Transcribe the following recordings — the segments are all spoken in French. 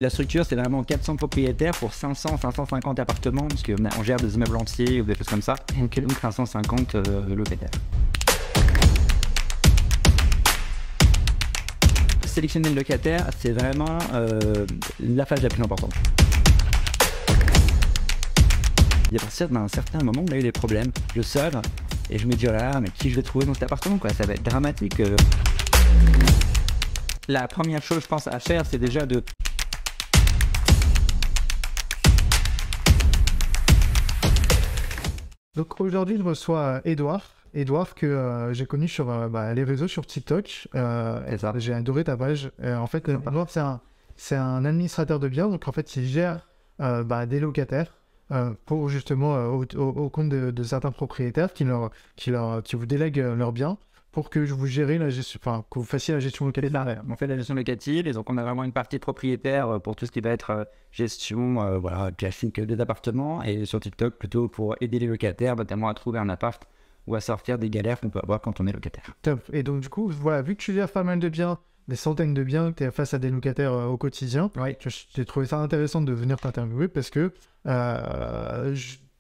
La structure, c'est vraiment 400 propriétaires pour 500-550 appartements, parce qu'on gère des immeubles entiers ou des choses comme ça. Donc 550 locataires. Sélectionner le locataire, c'est vraiment la phase la plus importante. Et à partir d'un certain moment, on a eu des problèmes. Je sors et je me dis, oh là là, mais qui je vais trouver dans cet appartement, quoi, ça va être dramatique. La première chose, je pense, à faire, c'est déjà de... Donc aujourd'hui, je reçois Edouard. Edouard que j'ai connu sur les réseaux, sur TikTok. J'ai adoré ta page. En fait, Edouard, c'est un administrateur de biens. Donc en fait, il gère des locataires pour justement au compte de certains propriétaires qui vous délèguent leurs biens pour que vous gérez la gestion, que vous fassiez la gestion locative. On fait la gestion locative et donc on a vraiment une partie propriétaire pour tout ce qui va être gestion classique des appartements, et sur TikTok plutôt pour aider les locataires notamment à trouver un appart ou à sortir des galères qu'on peut avoir quand on est locataire. Top. Et donc du coup, voilà, vu que tu gères pas mal de biens, des centaines de biens, que tu es face à des locataires au quotidien, j'ai trouvé ça intéressant de venir t'interviewer parce que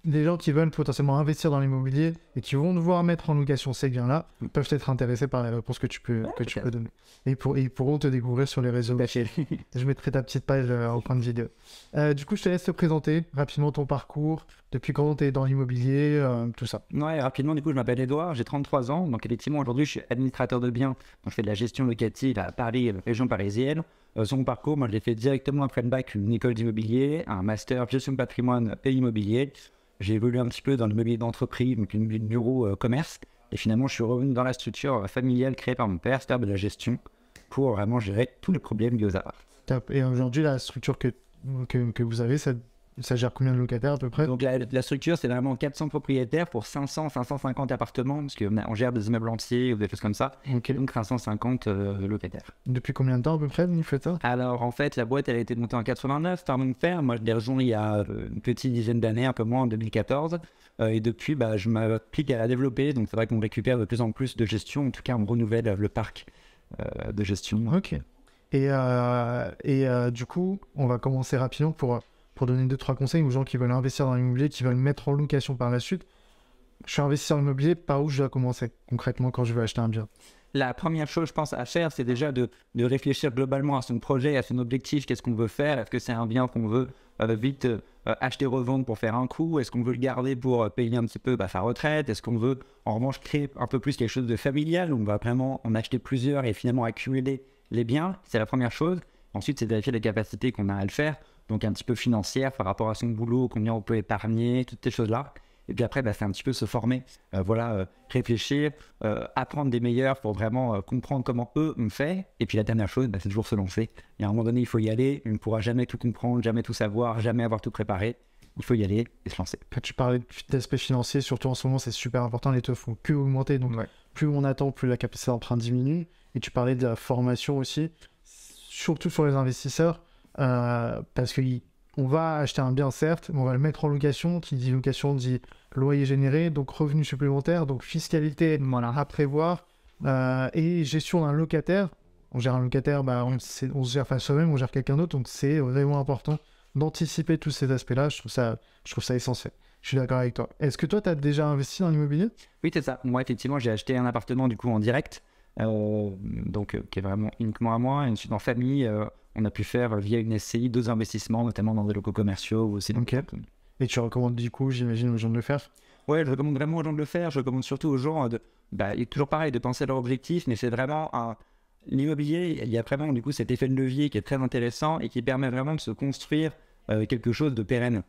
les gens qui veulent potentiellement investir dans l'immobilier et qui vont devoir mettre en location ces biens-là peuvent être intéressés par les réponses que tu peux donner. Et ils pourront te découvrir sur les réseaux. Je mettrai ta petite page en fin de vidéo. Du coup, je te laisse te présenter rapidement ton parcours, depuis quand tu es dans l'immobilier, tout ça. Ouais, rapidement, du coup, je m'appelle Edouard, j'ai 33 ans. Donc, effectivement, aujourd'hui, je suis administrateur de biens. Donc, je fais de la gestion locative à Paris, région parisienne. Sur mon parcours, moi, je l'ai fait directement après le bac, une école d'immobilier, un master gestion de patrimoine et immobilier. J'ai évolué un petit peu dans l'immobilier d'entreprise, donc l'immobilier de bureau, commerce. Et finalement, je suis revenu dans la structure familiale créée par mon père, faire de la gestion pour vraiment gérer tous les problèmes liés aux apparts. Top. Et aujourd'hui, la structure que vous avez, ça gère combien de locataires à peu près? Donc la structure, c'est vraiment 400 propriétaires pour 500-550 appartements, parce qu'on gère des immeubles entiers ou des choses comme ça. Donc 550 locataires. Depuis combien de temps à peu près vous faites ça? Alors en fait, la boîte, elle a été montée en 89 par mon père. Moi, je l'ai rejoint il y a une petite dizaine d'années, un peu moins, en 2014. Et depuis, je m'applique à la développer. Donc c'est vrai qu'on récupère de plus en plus de gestion. En tout cas, on renouvelle le parc de gestion. Ok. Et du coup, on va commencer rapidement pour donner 2-3 conseils aux gens qui veulent investir dans l'immobilier, qui veulent mettre en location par la suite. Je suis investisseur immobilier, par où je dois commencer concrètement quand je veux acheter un bien? La première chose, je pense, à faire, c'est déjà de réfléchir globalement à son projet, à son objectif. Qu'est-ce qu'on veut faire? Est-ce que c'est un bien qu'on veut vite acheter, revendre pour faire un coup? Est-ce qu'on veut le garder pour payer un petit peu sa retraite? Est-ce qu'on veut, en revanche, créer un peu plus quelque chose de familial, où on va vraiment en acheter plusieurs et finalement accumuler les biens? C'est la première chose. Ensuite, c'est vérifier les capacités qu'on a à le faire. Donc un petit peu financière par rapport à son boulot, combien on peut épargner, toutes ces choses-là. Et puis après, c'est un petit peu se former, réfléchir, apprendre des meilleurs pour vraiment comprendre comment eux ont fait. Et puis la dernière chose, c'est toujours se lancer. Et à un moment donné, il faut y aller. On ne pourra jamais tout comprendre, jamais tout savoir, jamais avoir tout préparé. Il faut y aller et se lancer. Quand tu parlais d'aspect financier, surtout en ce moment, c'est super important. Les taux font que augmenter. Donc plus on attend, plus la capacité d'emprunt diminue. Et tu parlais de la formation aussi, surtout sur les investisseurs. Parce qu'on va acheter un bien, certes, mais on va le mettre en location. Qui dit location dit loyer généré, donc revenus supplémentaires, donc fiscalité à prévoir, et gestion d'un locataire. On gère un locataire, on se gère face soi-même, on gère quelqu'un d'autre, donc c'est vraiment important d'anticiper tous ces aspects-là. Je trouve ça essentiel. Je suis d'accord avec toi. Est-ce que toi, tu as déjà investi dans l'immobilier? Oui, c'est ça. Moi, effectivement, j'ai acheté un appartement du coup en direct, qui est vraiment uniquement à moi. Et ensuite, en famille, on a pu faire via une SCI 2 investissements, notamment dans des locaux commerciaux ou aussi. Ok. Et tu recommandes du coup, j'imagine, aux gens de le faire? Ouais, je recommande vraiment aux gens de le faire. Je recommande surtout aux gens il est toujours pareil, de penser à leur objectif, mais c'est vraiment l'immobilier. Il y a vraiment du coup cet effet de levier qui est très intéressant et qui permet vraiment de se construire quelque chose de pérenne.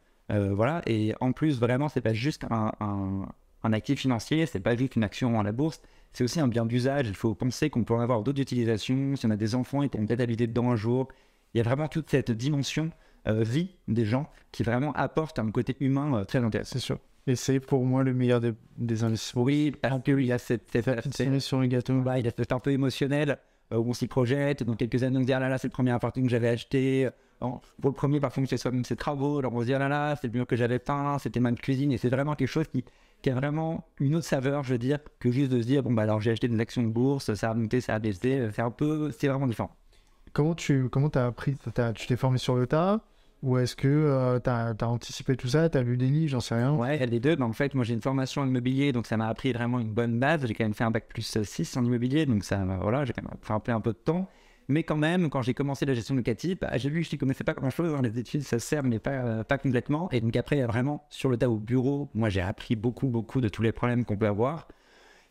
Et en plus, vraiment, c'est pas juste un actif financier, c'est pas juste une action à la bourse, c'est aussi un bien d'usage. Il faut penser qu'on peut en avoir d'autres utilisations. Si on a des enfants, ils pourront peut-être habiter dedans un jour. Il y a vraiment toute cette dimension vie des gens qui vraiment apporte un côté humain très intéressant. C'est sûr. Et c'est pour moi le meilleur des investissements. Oui, parce qu'il y a cette sur le gâteau. Il y a cet un peu émotionnel où on s'y projette. Dans quelques années, on se dit ah là là, c'est le premier appartement que j'avais acheté. Pour le premier, parfois, c'est soi-même ses travaux. Alors on se dit ah là là, c'est le mur que j'avais peint, c'était ma cuisine. Et c'est vraiment quelque chose qui a vraiment une autre saveur, je veux dire, que juste de se dire alors j'ai acheté des actions de bourse, ça a monté, ça a baissé. C'est vraiment différent. Comment t'as appris? Tu t'es formé sur le tas? Ou est-ce que t'as anticipé tout ça? T'as lu des livres? J'en sais rien. Ouais, les deux. En fait, moi, j'ai une formation en immobilier, donc ça m'a appris vraiment une bonne base. J'ai quand même fait un bac plus 6 en immobilier, donc ça, voilà, j'ai quand même fait un peu de temps. Mais quand même, quand j'ai commencé la gestion locative, j'ai vu que je n'y connaissais pas grand-chose. Les études, ça sert, mais pas complètement. Et donc après, vraiment, sur le tas au bureau, moi, j'ai appris beaucoup de tous les problèmes qu'on peut avoir.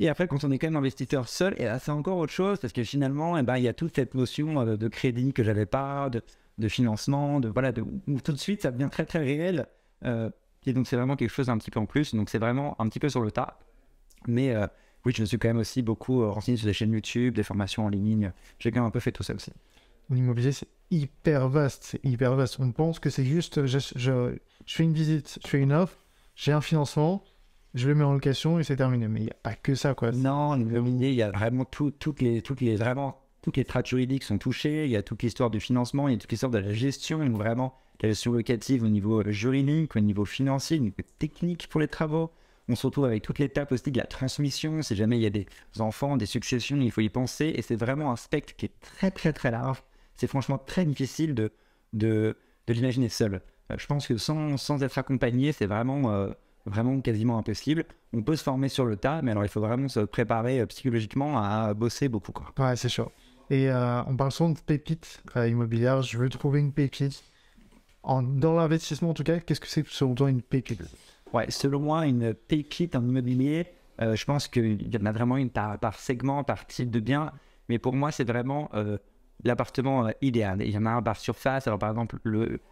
Et après, quand on est quand même investisseur seul, et là, c'est encore autre chose, parce que finalement, il y a toute cette notion de crédit que j'avais pas, de financement, où tout de suite, ça devient très, très réel. Et donc, c'est vraiment quelque chose un petit peu en plus. Donc, c'est vraiment un petit peu sur le tas. Mais oui, je me suis quand même aussi beaucoup renseigné sur des chaînes YouTube, des formations en ligne. J'ai quand même un peu fait tout ça aussi. L'immobilier, c'est hyper vaste. C'est hyper vaste. On pense que c'est juste, je fais une visite, je fais une offre, j'ai un financement, je le mets en location et c'est terminé. Mais il n'y a pas que ça, quoi. Non, l'immobilier, il y a vraiment toutes les strates juridiques sont touchées. Il y a toute l'histoire du financement, il y a toute l'histoire de la gestion, donc vraiment la gestion locative au niveau juridique, au niveau financier, au niveau technique pour les travaux. On se retrouve avec toute l'étape aussi de la transmission. Si jamais il y a des enfants, des successions, il faut y penser. Et c'est vraiment un spectre qui est très, très, très large. C'est franchement très difficile de l'imaginer seul. Je pense que sans être accompagné, c'est vraiment quasiment impossible. On peut se former sur le tas, mais alors il faut vraiment se préparer psychologiquement à bosser beaucoup, quoi. Ouais, c'est chaud. Et on parle souvent de pépites immobilières. Je veux trouver une pépite. Dans l'investissement, en tout cas, qu'est-ce que c'est selon toi une pépite? Ouais, selon moi, une pépite en immobilier, je pense qu'il y en a vraiment une par segment, par type de bien. Mais pour moi, c'est vraiment l'appartement idéal. Il y en a un par surface. Alors, par exemple,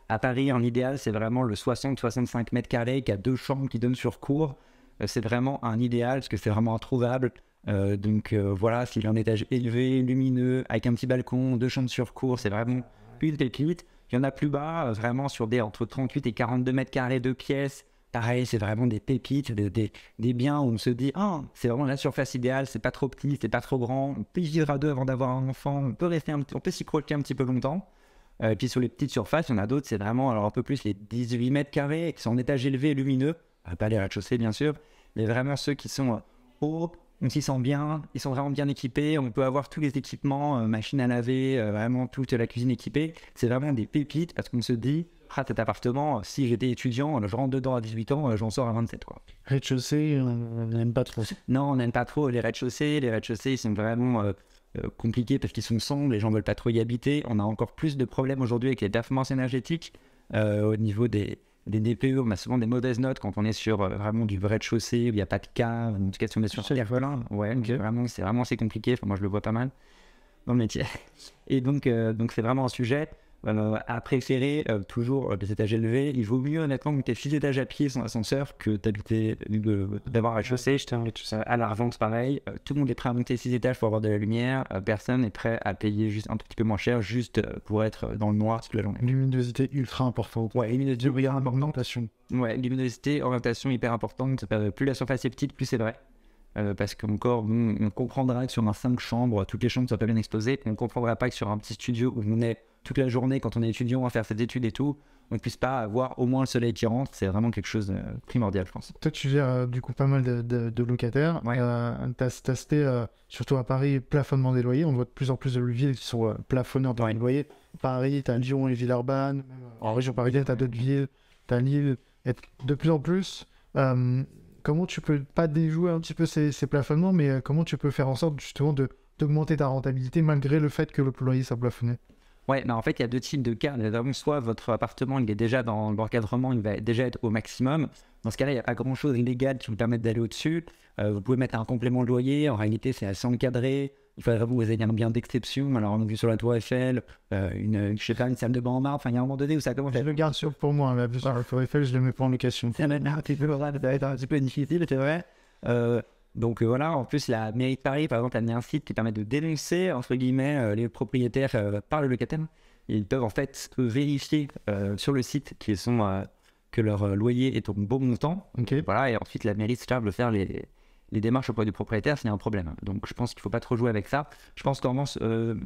à Paris, en idéal, c'est vraiment le 60-65 mètres carrés qui a 2 chambres qui donnent sur cour. C'est vraiment un idéal parce que c'est vraiment introuvable. Donc, voilà, s'il est en étage élevé, lumineux, avec un petit balcon, 2 chambres sur cour, c'est vraiment une pépite. Il y en a plus bas, vraiment sur entre 38 et 42 mètres carrés, 2 pièces. Pareil, c'est vraiment des pépites, des biens où on se dit c'est vraiment la surface idéale, c'est pas trop petit, c'est pas trop grand, on peut y vivre à deux avant d'avoir un enfant, on peut s'y projeter un petit peu longtemps. Et puis sur les petites surfaces, il y en a d'autres, c'est vraiment alors un peu plus les 18 mètres carrés qui sont en étage élevé et lumineux, pas les rez-de-chaussée bien sûr, mais vraiment ceux qui sont hauts, on s'y sent bien, ils sont vraiment bien équipés, on peut avoir tous les équipements, machine à laver, vraiment toute la cuisine équipée. C'est vraiment des pépites parce qu'on se dit cet appartement, si j'étais étudiant, je rentre dedans à 18 ans, j'en sors à 27, quoi. Rez-de-chaussée, on n'aime pas trop. Non, on n'aime pas trop les rez-de-chaussée. Les rez-de-chaussée, ils sont vraiment compliqués parce qu'ils sont sombres, les gens veulent pas trop y habiter. On a encore plus de problèmes aujourd'hui avec les performances énergétiques. Au niveau des DPE, on a souvent des mauvaises notes quand on est sur vraiment du rez-de-chaussée, où il n'y a pas de cave, en tout cas si on est sur voilà, ouais, okay. C'est vraiment assez compliqué, enfin, moi je le vois pas mal dans le métier. Et donc c'est vraiment un sujet à préférer toujours des étages élevés. Il vaut mieux honnêtement que tu aies 6 étages à pied sans ascenseur que d'avoir un rez-de-chaussée. À la revente pareil, tout le monde est prêt à monter 6 étages pour avoir de la lumière, personne n'est prêt à payer juste un tout petit peu moins cher juste pour être dans le noir toute la journée. Luminosité ultra importante. Ouais, luminosité orientation. Ouais, luminosité, orientation hyper importante. Plus la surface est petite, plus c'est vrai. Parce qu'encore, on comprendra que sur un 5 chambres, toutes les chambres ne sont pas bien exposées. On ne comprendra pas que sur un petit studio où on est toute la journée, quand on est étudiant à faire ses études et tout, on ne puisse pas avoir au moins le soleil qui rentre. C'est vraiment quelque chose de primordial, je pense. Toi, tu gères du coup pas mal de locataires. Ouais. T'as cité, surtout à Paris, plafonnement des loyers. On voit de plus en plus de villes qui sont plafonneurs dans les loyers. Paris, t'as Lyon et Villeurbanne. En région parisienne, t'as d'autres villes. T'as Lille. Et de plus en plus... comment tu peux pas déjouer un petit peu ces plafonnements, mais comment tu peux faire en sorte justement d'augmenter ta rentabilité malgré le fait que le loyer soit plafonné? Ouais, mais en fait, il y a 2 types de cas. Soit votre appartement, il est déjà dans l'encadrement, il va déjà être au maximum. Dans ce cas-là, il n'y a pas grand-chose illégal qui vous permette d'aller au-dessus. Vous pouvez mettre un complément de loyer. En réalité, c'est assez encadré. Il faudrait vraiment que vous ayez un bien d'exception. Alors, on a vu sur la Tour Eiffel, je sais pas, une salle de bain en marbre. Enfin, il y a un moment donné où ça commence. Je le garde sûr pour moi, mais sur la Tour Eiffel, je le mets pas en location. C'est un petit peu difficile, c'est vrai. Donc voilà, en plus la mairie de Paris, par exemple, a mis un site qui permet de dénoncer, entre guillemets, les propriétaires par le locataire. Ils peuvent en fait vérifier sur le site que leur loyer est au bon montant. Okay. Voilà, et ensuite la mairie se charge de faire les démarches auprès du propriétaire s'il y a un problème. Donc je pense qu'il ne faut pas trop jouer avec ça. Je pense qu'en revanche,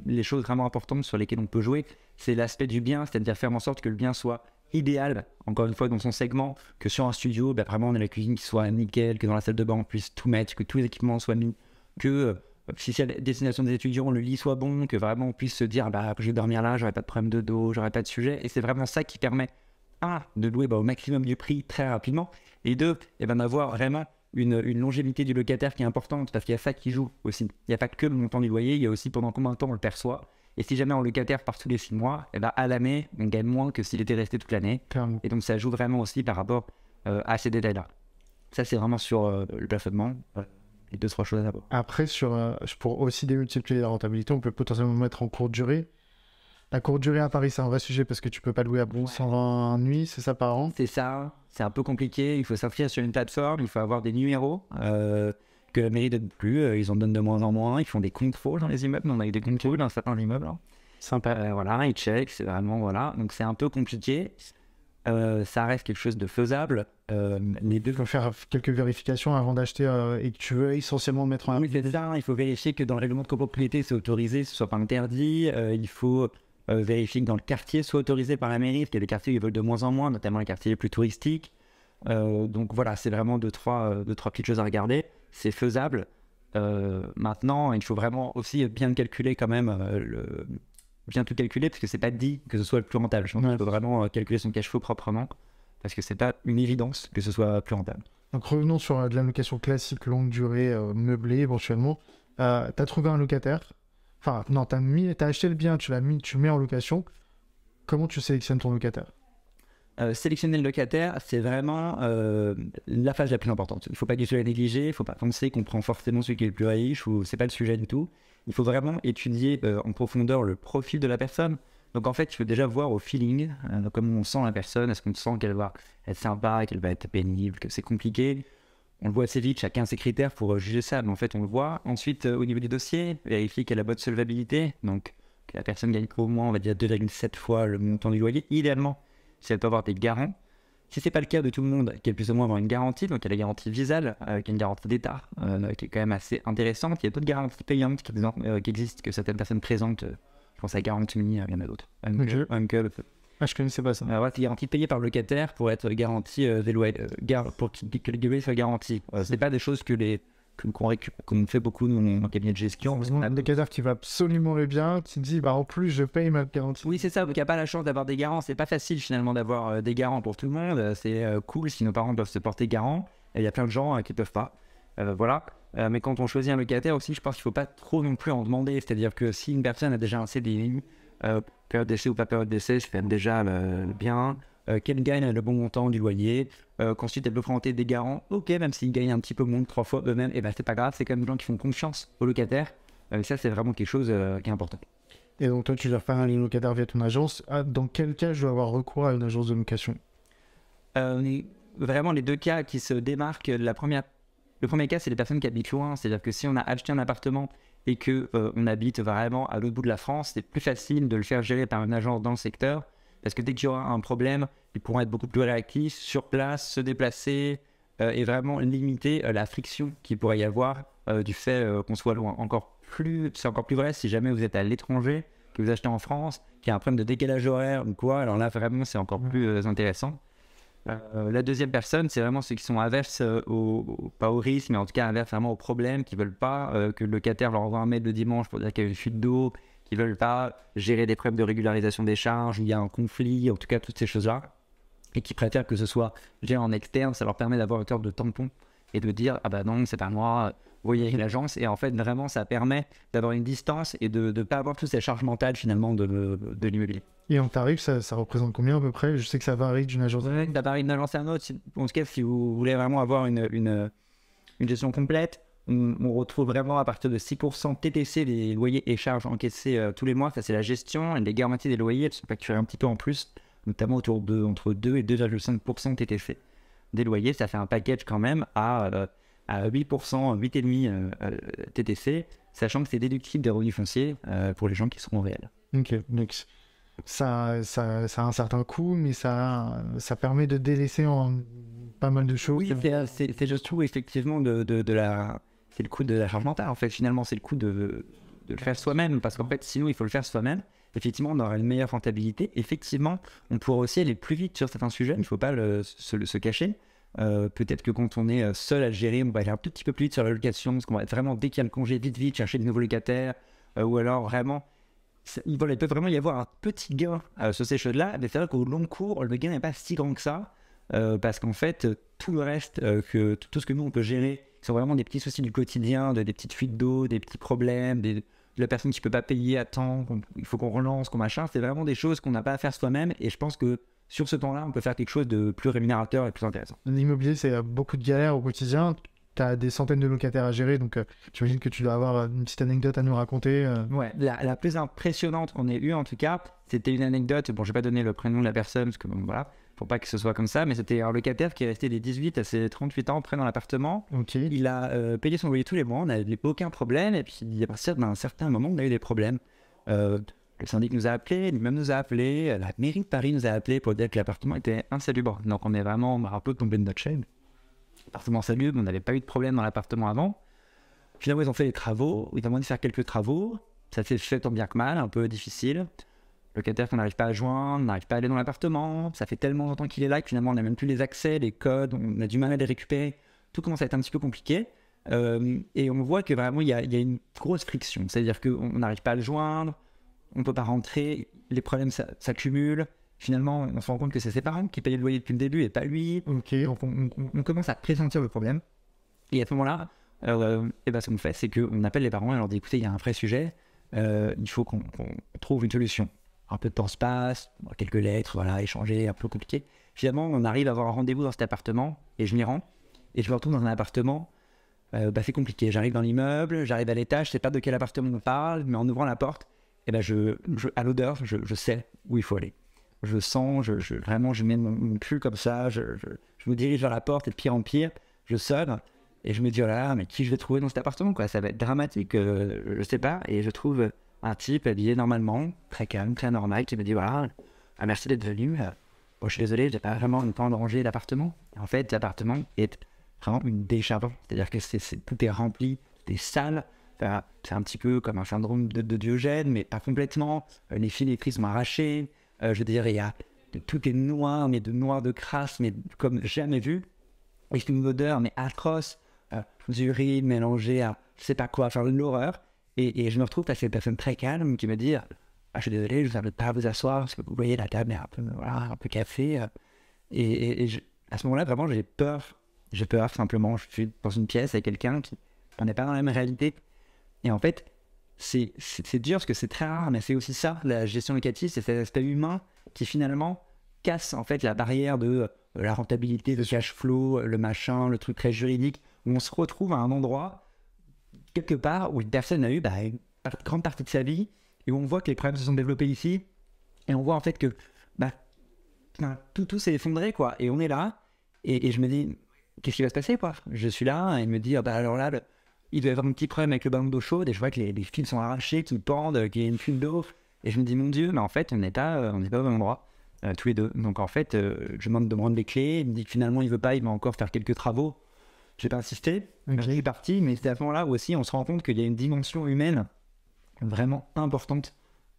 les choses vraiment importantes sur lesquelles on peut jouer, c'est l'aspect du bien, c'est-à-dire faire en sorte que le bien soit idéal, encore une fois dans son segment, que sur un studio, vraiment on a la cuisine qui soit nickel, que dans la salle de bain on puisse tout mettre, que tous les équipements soient mis, que si c'est la destination des étudiants, le lit soit bon, que vraiment on puisse se dire bah, je vais dormir là, j'aurai pas de problème de dos, j'aurai pas de sujet. Et c'est vraiment ça qui permet, un, de louer au maximum du prix très rapidement, et deux, d'avoir vraiment une longévité du locataire qui est importante, parce qu'il y a ça qui joue aussi. Il n'y a pas que le montant du loyer, il y a aussi pendant combien de temps on le perçoit. Et si jamais un locataire part tous les 6 mois, à l'année, on gagne moins que s'il était resté toute l'année. Et donc ça joue vraiment aussi par rapport à ces détails-là. Ça, c'est vraiment sur le plafonnement. Les 2-3 choses à voir. Après, pour aussi démultiplier la rentabilité, on peut potentiellement mettre en courte durée. La courte durée à Paris, c'est un vrai sujet parce que tu peux pas louer à 120 nuits, c'est ça par an? C'est ça, c'est un peu compliqué. Il faut s'inscrire sur une plateforme, il faut avoir des numéros que la mairie ne donne plus. Ils en donnent de moins en moins. Ils font des contrôles dans les immeubles. On a eu des contrôles dans certains immeubles. Hein. Sympa. Voilà, ils checkent, c'est vraiment, voilà. Donc c'est un peu compliqué. Ça reste quelque chose de faisable. Les deux, il faut faire quelques vérifications avant d'acheter et que tu veux essentiellement mettre en... Oui, c'est ça. Il faut vérifier que dans le règlement de copropriété, c'est autorisé, ce soit pas interdit. Il faut vérifier que dans le quartier, soit autorisé par la mairie, parce qu'il y a des quartiers où ils veulent de moins en moins, notamment les quartiers les plus touristiques. Donc voilà, c'est vraiment deux, trois petites choses à regarder. C'est faisable. Maintenant, il faut vraiment aussi bien calculer quand même bien tout calculer, parce que c'est pas dit que ce soit le plus rentable. Je pense qu'il faut vraiment calculer son cash flow proprement, parce que c'est pas une évidence que ce soit plus rentable. Donc revenons sur de la location classique, longue durée, meublée éventuellement. Tu as trouvé un locataire. Enfin, non, tu as acheté le bien, tu le mets en location. Comment tu sélectionnes ton locataire? Sélectionner le locataire, c'est vraiment la phase la plus importante. Il ne faut pas du tout la négliger, il ne faut pas penser qu'on prend forcément celui qui est le plus riche, ou c'est pas le sujet du tout. Il faut vraiment étudier en profondeur le profil de la personne. Donc en fait, il faut déjà voir au feeling comment on sent la personne. Est-ce qu'on sent qu'elle va être sympa, qu'elle va être pénible, que c'est compliqué? On le voit assez vite, chacun a ses critères pour juger ça, mais en fait on le voit. Ensuite, au niveau du dossier, vérifier qu'elle a la bonne solvabilité, donc que la personne gagne au moins, on va dire, 2,7 fois le montant du loyer, idéalement, si elle peut avoir des garants. Si ce n'est pas le cas de tout le monde, qu'elle puisse au moins avoir une garantie, donc il y a la garantie Visal, qui est une garantie d'État, qui est quand même assez intéressante. Il y a d'autres garanties payantes qui existent, que certaines personnes présentent. Je pense à Garantie Mini, il y en a d'autres. Ah, je connaissais pas ça. Ouais, c'est garantie payée par le locataire pour être garantie des loyers, pour que les loyers soient garantis. C'est pas des choses qu'on fait beaucoup dans cabinet de gestion. Un locataire qui va absolument le bien, qui me dit bah en plus je paye ma garantie. Oui, c'est ça, donc il n'y a pas la chance d'avoir des garants. C'est pas facile finalement d'avoir des garants pour tout le monde. C'est cool si nos parents peuvent se porter garant. Il y a plein de gens qui ne peuvent pas. Voilà. Mais quand on choisit un locataire aussi, je pense qu'il ne faut pas trop non plus en demander. C'est-à-dire que si une personne a déjà un CDI, période d'essai ou pas période d'essai, c'est déjà bien. Qu'elle gagne le bon montant du loyer, qu'ensuite elle peut présenter des garants, ok, même s'ils gagnent un petit peu moins de 3 fois eux-mêmes, et ben c'est pas grave, c'est quand même des gens qui font confiance aux locataires. Ça, c'est vraiment quelque chose qui est important. Et donc toi, tu dois faire un locataire via ton agence. Dans quel cas je dois avoir recours à une agence de location? Vraiment, les deux cas qui se démarquent, le premier cas, c'est les personnes qui habitent loin. C'est-à-dire que si on a acheté un appartement et qu'on habite vraiment à l'autre bout de la France, c'est plus facile de le faire gérer par une agence dans le secteur. Parce que dès qu'il y aura un problème, ils pourront être beaucoup plus réactifs, sur place, se déplacer et vraiment limiter la friction qu'il pourrait y avoir du fait qu'on soit loin. C'est encore plus vrai si jamais vous êtes à l'étranger, que vous achetez en France, qu'il y a un problème de décalage horaire ou quoi. Alors là, vraiment, c'est encore plus intéressant. La deuxième personne, c'est vraiment ceux qui sont averses, pas au risque, mais en tout cas averses vraiment au problème, qui ne veulent pas que le locataire leur envoie un mail le dimanche pour dire qu'il y a une fuite d'eau, qui ne veulent pas gérer des problèmes de régularisation des charges, où il y a un conflit, en tout cas toutes ces choses-là, et qui préfèrent que ce soit géré en externe. Ça leur permet d'avoir une sorte de tampon et de dire « Ah bah non, c'est pas moi, voyez l'agence ». Et en fait, vraiment, ça permet d'avoir une distance et de ne pas avoir toutes ces charges mentales finalement de l'immobilier. Et en tarif, ça représente combien à peu près? Je sais que ça varie d'une agence à l'autre. Ça varie d'une agence à une autre. En tout cas, si vous voulez vraiment avoir une gestion complète, on retrouve vraiment à partir de 6% TTC les loyers et charges encaissés tous les mois. Ça, c'est la gestion. Et les garanties des loyers, elles sont facturées un petit peu en plus, notamment entre 2 et 2,5% TTC des loyers. Ça fait un package quand même à 8%, 8,5% TTC, sachant que c'est déductible des revenus fonciers pour les gens qui seront réels. Ok, donc ça a un certain coût, mais ça permet de délaisser pas mal de choses. Oui, c'est juste tout, effectivement, c'est le coût de la charge mentale, en fait. Finalement, c'est le coût de le faire soi-même, parce qu'en fait, sinon, il faut le faire soi-même. Effectivement, on aura une meilleure rentabilité. Effectivement, on pourra aussi aller plus vite sur certains sujets, il ne faut pas se cacher. Peut-être que quand on est seul à le gérer, on va aller un tout petit peu plus vite sur la location, parce qu'on va être vraiment, dès qu'il y a le congé, vite, chercher de nouveaux locataires, ou alors vraiment, voilà, il peut vraiment y avoir un petit gain sur ces choses-là, mais c'est vrai qu'au long cours, le gain n'est pas si grand que ça, parce qu'en fait, tout le reste, tout ce que nous on peut gérer, qui sont vraiment des petits soucis du quotidien, des petites fuites d'eau, des petits problèmes, de la personne qui ne peut pas payer à temps, il faut qu'on relance, qu'on machin, c'est vraiment des choses qu'on n'a pas à faire soi-même, et je pense que sur ce temps-là, on peut faire quelque chose de plus rémunérateur et plus intéressant. L'immobilier, c'est beaucoup de galères au quotidien. Tu as des centaines de locataires à gérer, donc j'imagine que tu dois avoir une petite anecdote à nous raconter. Ouais, la plus impressionnante qu'on ait eue en tout cas, c'était une anecdote. Bon, je vais pas donner le prénom de la personne parce que bon, voilà, faut pas que ce soit comme ça, mais c'était un locataire qui est resté des 18 à ses 38 ans près dans l'appartement. Ok. Il a payé son loyer tous les mois, on n'avait aucun problème, et puis à partir d'un certain moment, on a eu des problèmes. Le syndic nous a appelé, lui-même nous a appelé, la mairie de Paris nous a appelé pour dire que l'appartement était insalubre. Donc on est vraiment un peu tombé de notre chaîne. L'appartement salubre, on n'avait pas eu de problème dans l'appartement avant. Finalement, ils ont fait les travaux, ils ont demandé de faire quelques travaux. Ça s'est fait tant bien que mal, un peu difficile. Locataire qu'on n'arrive pas à joindre, n'arrive pas à aller dans l'appartement. Ça fait tellement longtemps qu'il est là que finalement, on n'a même plus les accès, les codes, on a du mal à les récupérer. Tout commence à être un petit peu compliqué. Et on voit que vraiment, il y a une grosse friction. C'est-à-dire qu'on n'arrive pas à le joindre, on ne peut pas rentrer, les problèmes s'accumulent. Finalement, on se rend compte que c'est ses parents qui payent le loyer depuis le début et pas lui. Ok. Donc on commence à pressentir le problème. Et à ce moment-là, et ben, ce qu'on fait, c'est qu'on appelle les parents et on leur dit écoutez, il y a un vrai sujet, il faut qu'on trouve une solution. Un peu de temps se passe, quelques lettres, voilà, échanger, un peu compliqué. Finalement, on arrive à avoir un rendez-vous dans cet appartement et je m'y rends. Et je me retrouve dans un appartement, c'est compliqué. J'arrive dans l'immeuble, j'arrive à l'étage, je sais pas de quel appartement on parle, mais en ouvrant la porte, et ben à l'odeur, je sais où il faut aller. Je sens, vraiment, je mets mon pull comme ça, je me dirige vers la porte et de pire en pire, je sonne et je me dis, oh là là, mais qui je vais trouver dans cet appartement, quoi, ça va être dramatique, je sais pas, et je trouve un type habillé normalement, très calme, très normal, qui me dit, voilà, merci d'être venu, bon, je suis désolé, j'ai pas vraiment le temps de ranger l'appartement. Et en fait, l'appartement est vraiment une décharge, c'est-à-dire que tout est rempli, des salles. Enfin, c'est un petit peu comme un syndrome de Diogène, mais pas complètement. Les fils électriques sont arrachés. Je veux dire, tout est noir, mais de noir de crasse, mais comme jamais vu. Et c'est une odeur, mais atroce, d'urine mélangée à je sais pas quoi, enfin l'horreur. Et je me retrouve face à cette personne très calme qui me dit je suis désolé, je vous invite pas à vous asseoir, parce que vous voyez, la table est un peu, voilà, un peu café. À ce moment-là, vraiment, j'ai peur. J'ai peur, simplement. Je suis dans une pièce avec quelqu'un qui n'est pas dans la même réalité. Et en fait, c'est dur parce que c'est très rare, mais c'est aussi ça, la gestion locative, c'est cet aspect humain qui finalement casse en fait la barrière de la rentabilité, le cash flow, le machin, le truc très juridique, où on se retrouve à un endroit, quelque part, où une personne a eu une grande partie de sa vie, et où on voit que les problèmes se sont développés ici, et on voit en fait que tout s'est effondré, quoi, et on est là, et je me dis, qu'est-ce qui va se passer, quoi? Je suis là, et il me dit, alors là, il doit y avoir un petit problème avec le ballon d'eau chaude, et je vois que les fils sont arrachés, qui pendent, qu'il y a une fuite d'eau, et je me dis, mon Dieu, mais en fait, on n'est pas au même endroit, tous les deux. Donc en fait, je demande de me rendre les clés, il me dit que finalement, il veut pas, il va encore faire quelques travaux. J'ai pas insisté, je suis parti, mais c'est à ce moment-là où aussi on se rend compte qu'il y a une dimension humaine vraiment importante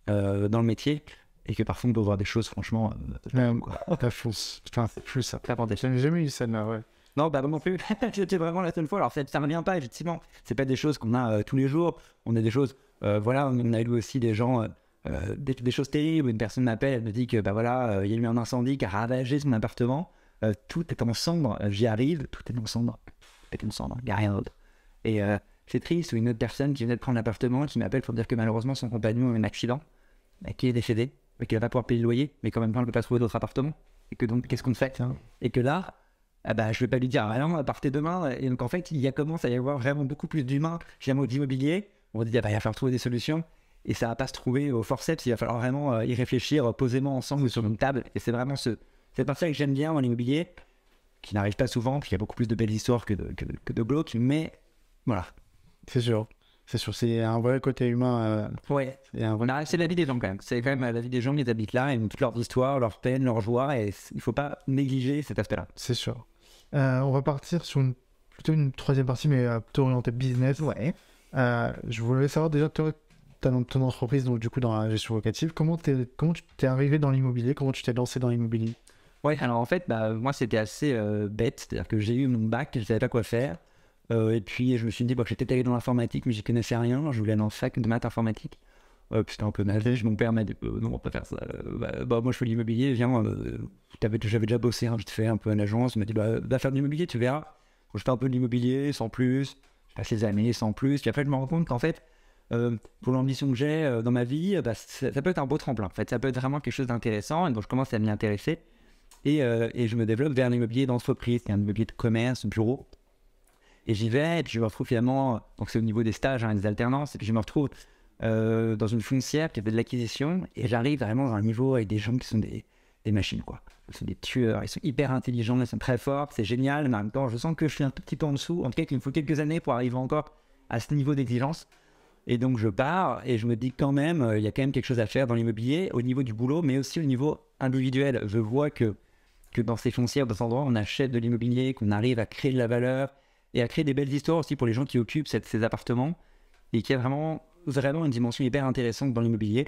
dans le métier, et que parfois on peut voir des choses, franchement, T'as fausse. Enfin, c'est plus ça. ça. J'en ai jamais eu celle-là, ouais. Non, non plus. C'était vraiment la seule fois. Alors, ça ne revient pas, effectivement. C'est pas des choses qu'on a tous les jours. On a des choses, voilà, on a eu aussi des gens, des choses terribles. Une personne m'appelle, elle me dit que, il y a eu un incendie qui a ravagé son appartement. Tout est en cendres. J'y arrive, tout est en cendres. Tout est en cendres, il n'y a rien d'autre. Et c'est triste. Ou une autre personne qui venait de prendre l'appartement, qui m'appelle pour dire que malheureusement, son compagnon a eu un accident, qui est décédé, mais qu'il va pas pouvoir payer le loyer, mais qu'en même temps, elle ne peut pas trouver d'autres appartements. Et que donc, qu'est-ce qu'on fait? Et que là, je vais pas lui dire non, partez demain. Et donc en fait, commence à y avoir vraiment beaucoup plus d'humains finalement d'immobilier. On va dire il va falloir trouver des solutions, et ça va pas se trouver au forceps. Il va falloir vraiment y réfléchir posément ensemble sur une table. Et c'est vraiment cette partie que j'aime bien dans l'immobilier, qui n'arrive pas souvent, puis il y a beaucoup plus de belles histoires que de glauques, mais voilà. C'est sûr. C'est un vrai côté humain. Ouais. C'est la vie des gens quand même. C'est quand même la vie des gens qui habitent là, et toute leur histoire, leur peine, leur joie, et il faut pas négliger cet aspect-là. C'est sûr. On va partir sur plutôt une troisième partie, mais plutôt orientée business. Ouais. Je voulais savoir déjà, toi, ton entreprise, donc du coup dans la gestion locative, comment tu t'es arrivé dans l'immobilier, comment tu t'es lancé dans l'immobilier? Ouais, alors en fait, moi c'était assez bête, c'est-à-dire que j'ai eu mon bac, je savais pas quoi faire, et puis je me suis dit que j'étais allé dans l'informatique, mais j'y connaissais rien, je voulais aller en fac de maths informatique. Puis c'était un peu navet, mon père m'a dit non, on peut faire ça. Moi je fais l'immobilier, viens, j'avais déjà bossé, je te fais un peu à l'agence, il m'a dit va faire de l'immobilier, tu verras. Donc, je fais un peu de l'immobilier sans plus, je passe les années sans plus, puis après je me rends compte qu'en fait, pour l'ambition que j'ai dans ma vie, ça peut être un beau tremplin. En fait, ça peut être vraiment quelque chose d'intéressant, et donc je commence à m'y intéresser. Et je me développe vers l'immobilier d'entreprise, qui est un immobilier de commerce, de bureau. Et j'y vais, et puis je me retrouve finalement, donc c'est au niveau des stages, des alternances, et puis je me retrouve dans une foncière qui fait de l'acquisition, et j'arrive vraiment dans un niveau avec des gens qui sont des machines, quoi. Ce sont des tueurs, ils sont hyper intelligents, ils sont très forts, c'est génial, mais en même temps, je sens que je suis un tout petit peu en dessous, en tout cas qu'il me faut quelques années pour arriver encore à ce niveau d'exigence. Et donc je pars, et je me dis quand même, il y a quand même quelque chose à faire dans l'immobilier, au niveau du boulot, mais aussi au niveau individuel. Je vois que dans ces foncières, dans ces endroits, on achète de l'immobilier, qu'on arrive à créer de la valeur et à créer des belles histoires aussi pour les gens qui occupent ces appartements, et qu'il y a vraiment une dimension hyper intéressante dans l'immobilier.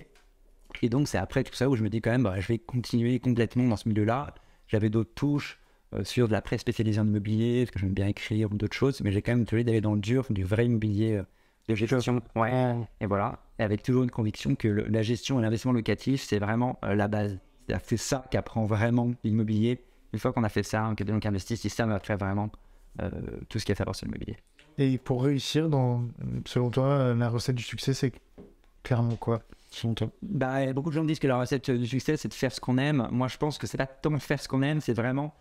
Et donc c'est après tout ça où je me dis quand même, je vais continuer complètement dans ce milieu-là. J'avais d'autres touches sur de la presse spécialisée en immobilier, parce que j'aime bien écrire ou d'autres choses, mais j'ai quand même envie d'aller dans le dur, du vrai immobilier de gestion. Ouais. Et voilà, et avec toujours une conviction que la gestion et l'investissement locatif, c'est vraiment la base. C'est-à-dire que c'est ça qu'apprend vraiment l'immobilier. Une fois qu'on a fait ça, que donc investit, c'est ça va faire vraiment tout ce qu'il y a à savoir sur l'immobilier. Et pour réussir, selon toi, la recette du succès, c'est clairement quoi, selon toi? Beaucoup de gens disent que la recette du succès, c'est de faire ce qu'on aime. Moi, je pense que c'est pas tant faire ce qu'on aime, c'est vraiment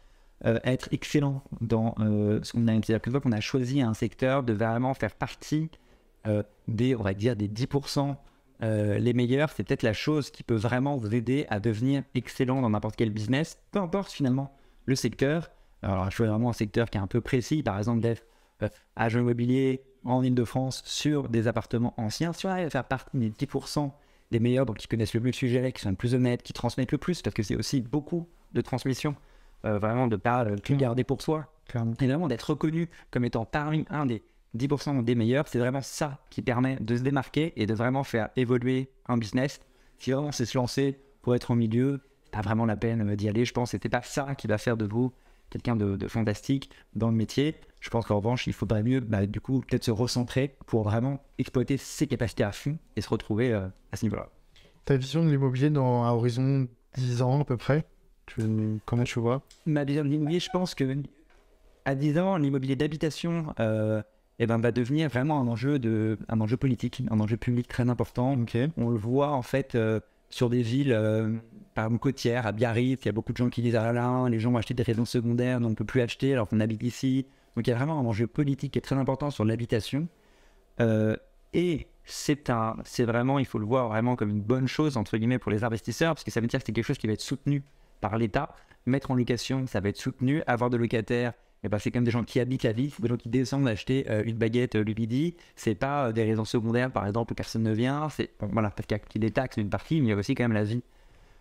être excellent dans ce qu'on aime. C'est-à-dire qu'une fois qu'on a choisi un secteur, de vraiment faire partie on va dire, des 10% les meilleurs, c'est peut-être la chose qui peut vraiment vous aider à devenir excellent dans n'importe quel business, peu importe finalement le secteur. Alors, je choisis vraiment un secteur qui est un peu précis, par exemple d'être agent immobilier en Île-de-France sur des appartements anciens. Si on arrive à faire partie des 10% des meilleurs, donc qui connaissent le mieux le sujet, qui sont le plus honnêtes, qui transmettent le plus, parce que c'est aussi beaucoup de transmission, vraiment de ne pas tout garder pour soi, et vraiment d'être reconnu comme étant parmi un des 10% des meilleurs, c'est vraiment ça qui permet de se démarquer et de vraiment faire évoluer un business. Si vraiment c'est se lancer pour être au milieu, pas vraiment la peine d'y aller. Je pense que c'était pas ça qui va faire de vous quelqu'un de fantastique dans le métier. Je pense qu'en revanche, il faudrait mieux, du coup, peut-être se recentrer pour vraiment exploiter ses capacités à fond et se retrouver à ce niveau-là. Ta vision de l'immobilier à horizon 10 ans à peu près, comment tu vois? Ma vision de l'immobilier, je pense que à 10 ans, l'immobilier d'habitation va devenir vraiment un enjeu politique, un enjeu public très important. Okay. On le voit en fait sur des villes, par exemple côtières, à Biarritz, il y a beaucoup de gens qui disent ah là, les gens vont acheter des résidences secondaires, donc on ne peut plus acheter alors qu'on habite ici. Donc il y a vraiment un enjeu politique qui est très important sur l'habitation. Et c'est vraiment, il faut le voir vraiment comme une bonne chose entre guillemets pour les investisseurs, parce que ça veut dire que c'est quelque chose qui va être soutenu par l'État. Mettre en location, ça va être soutenu. Avoir de locataires, c'est comme des gens qui habitent la ville, des gens qui descendent acheter une baguette le midi. C'est pas des résidences secondaires, par exemple, où personne ne vient. Parce qu'il y a des taxes d'une partie, mais il y a aussi quand même la vie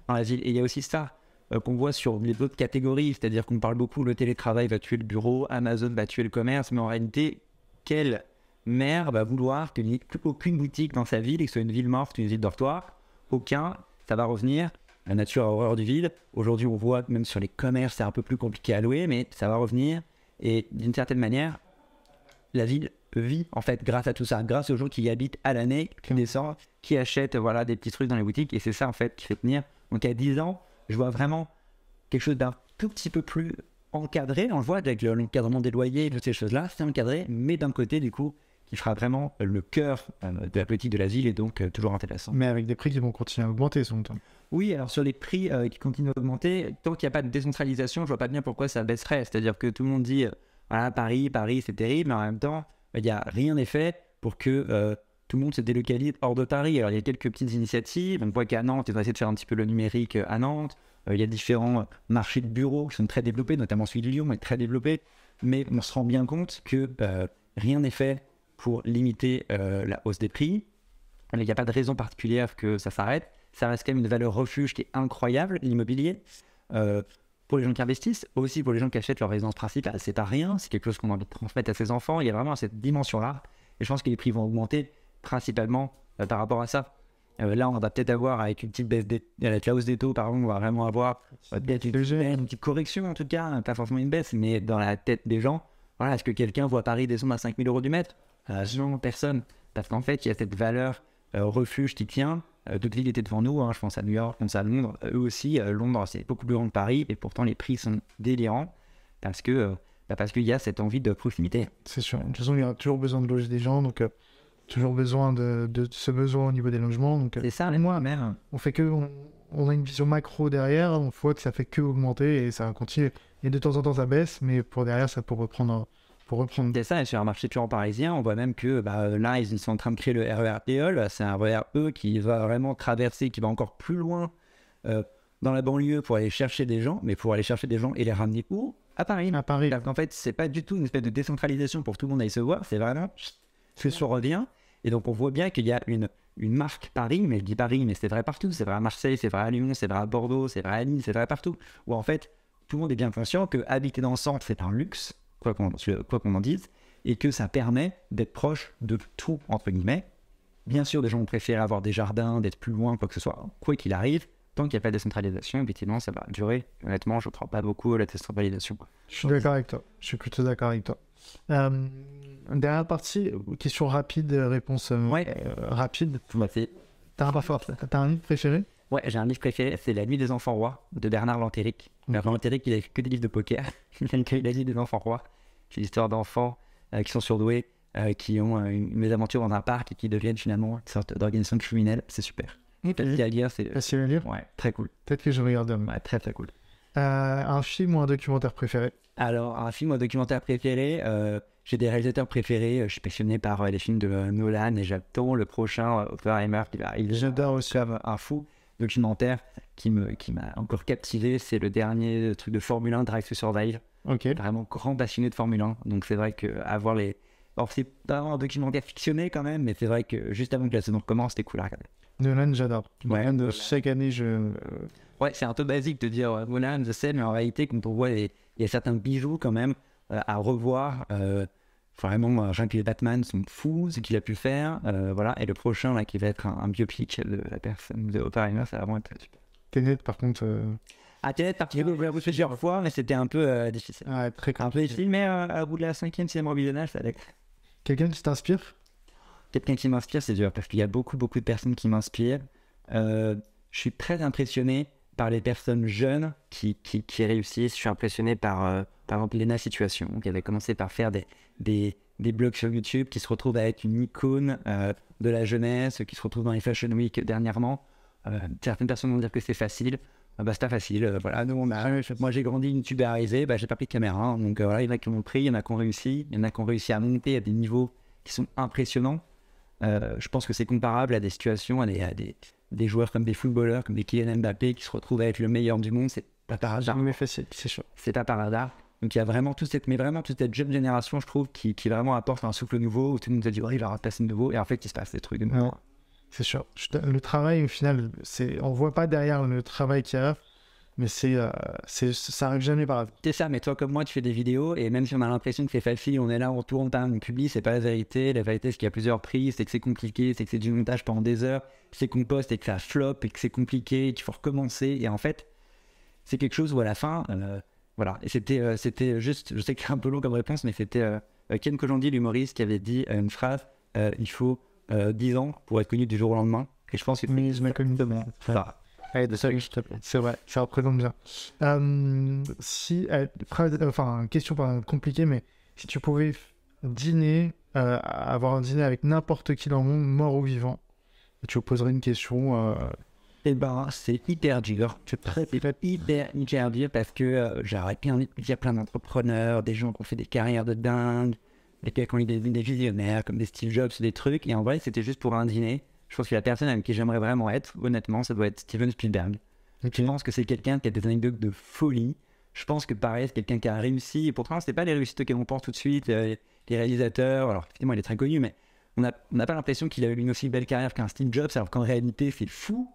dans la ville. Et il y a aussi ça qu'on voit sur les autres catégories, c'est-à-dire qu'on parle beaucoup, le télétravail va tuer le bureau, Amazon va tuer le commerce, mais en réalité, quelle mère va vouloir qu'il n'y ait plus aucune boutique dans sa ville et que ce soit une ville morte, une ville dortoir? Aucun, ça va revenir. La nature a horreur du vide. Aujourd'hui, on voit même sur les commerces, c'est un peu plus compliqué à louer, mais ça va revenir. Et d'une certaine manière, la ville vit en fait grâce à tout ça, grâce aux gens qui y habitent à l'année, qui descendent, qui achètent des petits trucs dans les boutiques. Et c'est ça en fait qui fait tenir. Donc à 10 ans, je vois vraiment quelque chose d'un tout petit peu plus encadré. On le voit avec l'encadrement des loyers, toutes ces choses-là, c'est encadré, mais d'un côté, du coup, qui fera vraiment le cœur de la politique de la ville et donc toujours intéressant. Mais avec des prix qui vont continuer à augmenter selon toi? Oui, alors sur les prix qui continuent à augmenter, tant qu'il n'y a pas de décentralisation, je vois pas bien pourquoi ça baisserait. C'est-à-dire que tout le monde dit voilà, Paris, c'est terrible, mais en même temps, il n'y a rien n'est fait pour que tout le monde se délocalise hors de Paris. Alors il y a quelques petites initiatives, on voit qu'à Nantes, ils vont essayer de faire un petit peu le numérique à Nantes. Il y a différents marchés de bureaux qui sont très développés, notamment celui de Lyon est très développé, mais on se rend bien compte que rien n'est fait pour limiter la hausse des prix. Il n'y a pas de raison particulière que ça s'arrête. Ça reste quand même une valeur refuge qui est incroyable, l'immobilier. Pour les gens qui investissent, aussi pour les gens qui achètent leur résidence principale, c'est pas rien, c'est quelque chose qu'on a envie de transmettre à ses enfants. Il y a vraiment cette dimension-là. Et je pense que les prix vont augmenter principalement par rapport à ça. Là, on va peut-être avoir, avec une petite baisse avec la hausse des taux, par exemple, on va vraiment avoir peut-être une petite correction, en tout cas, pas forcément une baisse, mais dans la tête des gens, voilà, est-ce que quelqu'un voit Paris descendre à 5 000 € du mètre? Non, personne. Parce qu'en fait, il y a cette valeur refuge qui tient. D'autres villes étaient devant nous, hein, je pense à New York, je pense à Londres. Eux aussi, Londres, c'est beaucoup plus grand que Paris, et pourtant les prix sont délirants parce que parce qu'il y a cette envie de proximité. C'est sûr. De toute façon, il y a toujours besoin de loger des gens, donc toujours besoin de ce besoin au niveau des logements. Donc, c'est ça, moi, mère. On fait que, on a une vision macro derrière, on voit que ça fait que augmenter et ça va continuer. Et de temps en temps, ça baisse, mais pour derrière, ça peut reprendre. C'est ça, et sur un marché toujours parisien, on voit même que là, ils sont en train de créer le RER Éole. C'est un RER qui va vraiment traverser, qui va encore plus loin dans la banlieue pour aller chercher des gens, mais pour aller chercher des gens et les ramener où? À Paris. À Paris. En fait, c'est pas du tout une espèce de décentralisation pour tout le monde aille se voir, c'est vraiment que sur revient. Et donc, on voit bien qu'il y a une marque Paris, mais je dis Paris, mais c'est vrai partout. C'est vrai à Marseille, c'est vrai à Lyon, c'est vrai à Bordeaux, c'est vrai à Lille, c'est vrai partout. Où en fait, tout le monde est bien conscient que habiter dans le centre, c'est un luxe, quoi qu'on en dise, et que ça permet d'être proche de tout, entre guillemets. Bien sûr, des gens préfèrent avoir des jardins, d'être plus loin, quoi que ce soit. Quoi qu'il arrive, tant qu'il n'y a pas de décentralisation, effectivement, ça va durer. Honnêtement, je ne crois pas beaucoup à la décentralisation. Je suis d'accord avec toi. Je suis plutôt d'accord avec toi. Dernière partie, question rapide, réponse rapide. T'as un livre préféré? Ouais, j'ai un livre préféré, c'est La Nuit des enfants rois de Bernard Lantéric. Bernard Lantéric, il a écrit que des livres de poker. Il a écrit La Nuit des enfants rois. C'est l'histoire d'enfants qui sont surdoués, qui ont une mésaventure dans un parc et qui deviennent finalement une sorte d'organisation criminelle. C'est super. Facile à lire, facile à lire. Ouais, très cool. Peut-être que je regarde. Ouais, très très cool. Un film ou un documentaire préféré? Alors, un film ou un documentaire préféré, j'ai des réalisateurs préférés. Je suis passionné par les films de Nolan et j'attends le prochain Oppenheimer qui va arriver. J'adore aussi. Un fou documentaire qui m'a encore captivé. C'est le dernier truc de Formule 1, Drive to Survive. Ok. Vraiment grand passionné de Formule 1. Donc c'est vrai qu'avoir les... Alors c'est pas vraiment un documentaire fictionné quand même, mais c'est vrai que juste avant que la saison commence, c'était cool à regarder. Nolan, j'adore. Ouais, chaque année, Ouais, c'est un peu basique de dire Nolan, je sais, mais en réalité, quand on voit, il y a certains bijoux quand même à revoir. Vraiment, rien que les Batman sont fous, ce qu'il a pu faire. Voilà. Et le prochain, là, qui va être un biopic de la personne de Oppenheimer, ça va vraiment être super. Tenet, par contre... Tenet, par contre, je l'ai plusieurs fois, mais c'était un peu difficile. Ouais, très compliqué. Un peu difficile, mais à bout de la 5e, 6e revisionnage, ça allait. Quelqu'un qui t'inspire? Quelqu'un qui m'inspire, c'est dur, parce qu'il y a beaucoup de personnes qui m'inspirent. Je suis très impressionné par les personnes jeunes qui réussissent. Je suis impressionné par exemple, Lena Situation, qui avait commencé par faire des blogs sur YouTube, qui se retrouve à être une icône de la jeunesse, qui se retrouve dans les Fashion Week dernièrement. Certaines personnes vont dire que c'est facile. C'est pas facile. Voilà, moi j'ai grandi youtuberisé, j'ai pas pris de caméra. Hein, donc voilà, il y en a qui m'ont pris, il y en a qui ont réussi, il y en a qui ont réussi à monter à des niveaux qui sont impressionnants. Je pense que c'est comparable à des situations, à des joueurs comme des footballeurs, comme des Kylian Mbappé qui se retrouvent à être le meilleur du monde. C'est pas par hasard. Mais c'est chaud. C'est pas par hasard. Donc il y a vraiment toute cette jeune génération, je trouve, qui vraiment apporte un souffle nouveau, où tout le monde se dit, il va passer de nouveau, et en fait, il se passe des trucs de nouveau. Ouais, c'est sûr. Le travail, au final, on voit pas derrière le travail qu'il y a, mais ça arrive jamais par hasard. C'est ça, mais toi comme moi, tu fais des vidéos, et même si on a l'impression que c'est facile, on est là, on tourne, on publie, c'est pas la vérité. La vérité, c'est qu'il y a plusieurs prises, c'est que c'est compliqué, c'est que c'est du montage pendant des heures, c'est qu'on poste et que ça flop, et que c'est compliqué, et qu'il faut recommencer, et en fait, c'est quelque chose où à la fin... Voilà, et c'était juste, je sais que c'est un peu long comme réponse, mais c'était Ken Kojandi, l'humoriste, qui avait dit une phrase, il faut 10 ans pour être connu du jour au lendemain. Et je pense que mais je m'ai connu demain. C'est vrai, ça représente bien. Question pas compliquée, mais si tu pouvais dîner, avoir un dîner avec n'importe qui dans le monde, mort ou vivant, tu lui poserais une question... Eh ben, c'est hyper dur. C'est hyper dur parce que il y a plein d'entrepreneurs, des gens qui ont fait des carrières de dingue, des gars qui ont eu des visionnaires comme des Steve Jobs, des trucs. Et en vrai, c'était juste pour un dîner. Je pense que la personne avec qui j'aimerais vraiment être, honnêtement, ça doit être Steven Spielberg. Okay. Je pense que c'est quelqu'un qui a des anecdotes de folie. Je pense que pareil, c'est quelqu'un qui a réussi. Et pourtant, c'est pas les réussites auxquelles on pense tout de suite. Les réalisateurs, alors effectivement, il est très connu, mais on n'a pas l'impression qu'il a eu une aussi belle carrière qu'un Steve Jobs, alors qu'en réalité, c'est fou.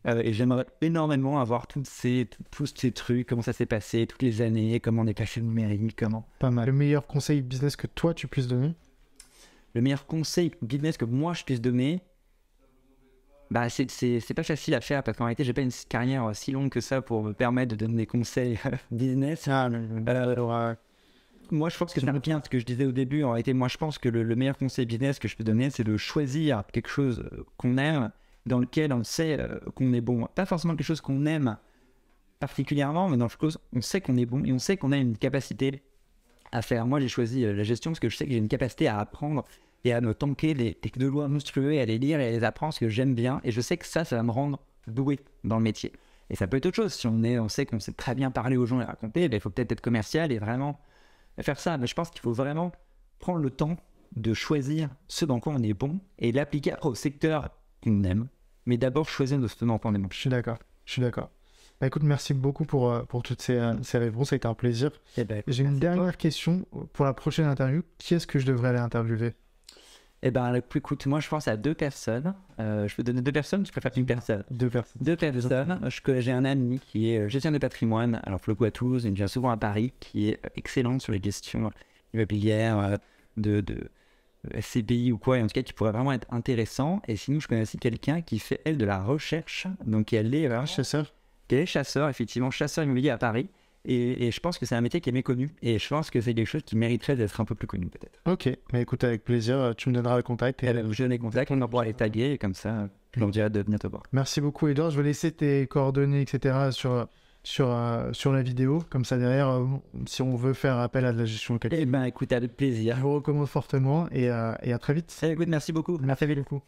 Et j'aimerais énormément avoir tous ces trucs, comment ça s'est passé, toutes les années, comment on est passé le numérique, comment... Pas mal. Le meilleur conseil business que toi, tu puisses donner? Le meilleur conseil business que moi, je puisse donner, Bah, c'est pas facile à faire parce qu'en réalité, j'ai pas une carrière si longue que ça pour me permettre de donner des conseils business. Moi, je pense que c'est un bien ce que je disais au début. En réalité, moi, je pense que le meilleur conseil business que je peux donner, c'est de choisir quelque chose qu'on aime, dans lequel on sait qu'on est bon. Pas forcément quelque chose qu'on aime particulièrement, mais dans quelque chose, on sait qu'on est bon et on sait qu'on a une capacité à faire. Moi, j'ai choisi la gestion parce que je sais que j'ai une capacité à apprendre et à me tanker des technologies monstrueux et à les lire et à les apprendre parce que j'aime bien. Et je sais que ça va me rendre doué dans le métier. Et ça peut être autre chose. Si on sait qu'on sait très bien parler aux gens et raconter, il faut peut-être être commercial et vraiment faire ça. Mais je pense qu'il faut vraiment prendre le temps de choisir ce dans quoi on est bon et l'appliquer après au secteur qu'on aime. Mais d'abord, choisir ce dans quoi on est bon. Je suis d'accord. Bah, écoute, merci beaucoup pour toutes ces réponses. Ça a été un plaisir. J'ai une dernière question pour la prochaine interview. Qui est-ce que je devrais aller interviewer? Écoute, moi je pense à 2 personnes. Je peux donner 2 personnes, je préfère une personne. 2 personnes. 2 personnes. J'ai un ami qui est gestionnaire de patrimoine, alors pour le coup à Toulouse, il vient souvent à Paris, qui est excellent sur les questions immobilières, de SCPI ou quoi, et en tout cas qui pourrait vraiment être intéressant. Et sinon, je connais aussi quelqu'un qui fait, elle, de la recherche, donc elle est chasseur. Elle est chasseur, effectivement, chasseur immobilier à Paris. Et je pense que c'est un métier qui est méconnu. Et je pense que c'est quelque chose qui mériterait d'être un peu plus connu, peut-être. Ok, mais écoute, avec plaisir, tu me donneras le contact. Je donne les contacts, on pourra les taguer, et comme ça, je leur dirai de venir te voir. Merci beaucoup, Edouard. Je vais laisser tes coordonnées, etc. sur la vidéo. Comme ça, derrière, si on veut faire appel à de la gestion locative. Écoute, avec plaisir. Je vous recommande fortement et à très vite. Écoute, merci beaucoup. Merci beaucoup.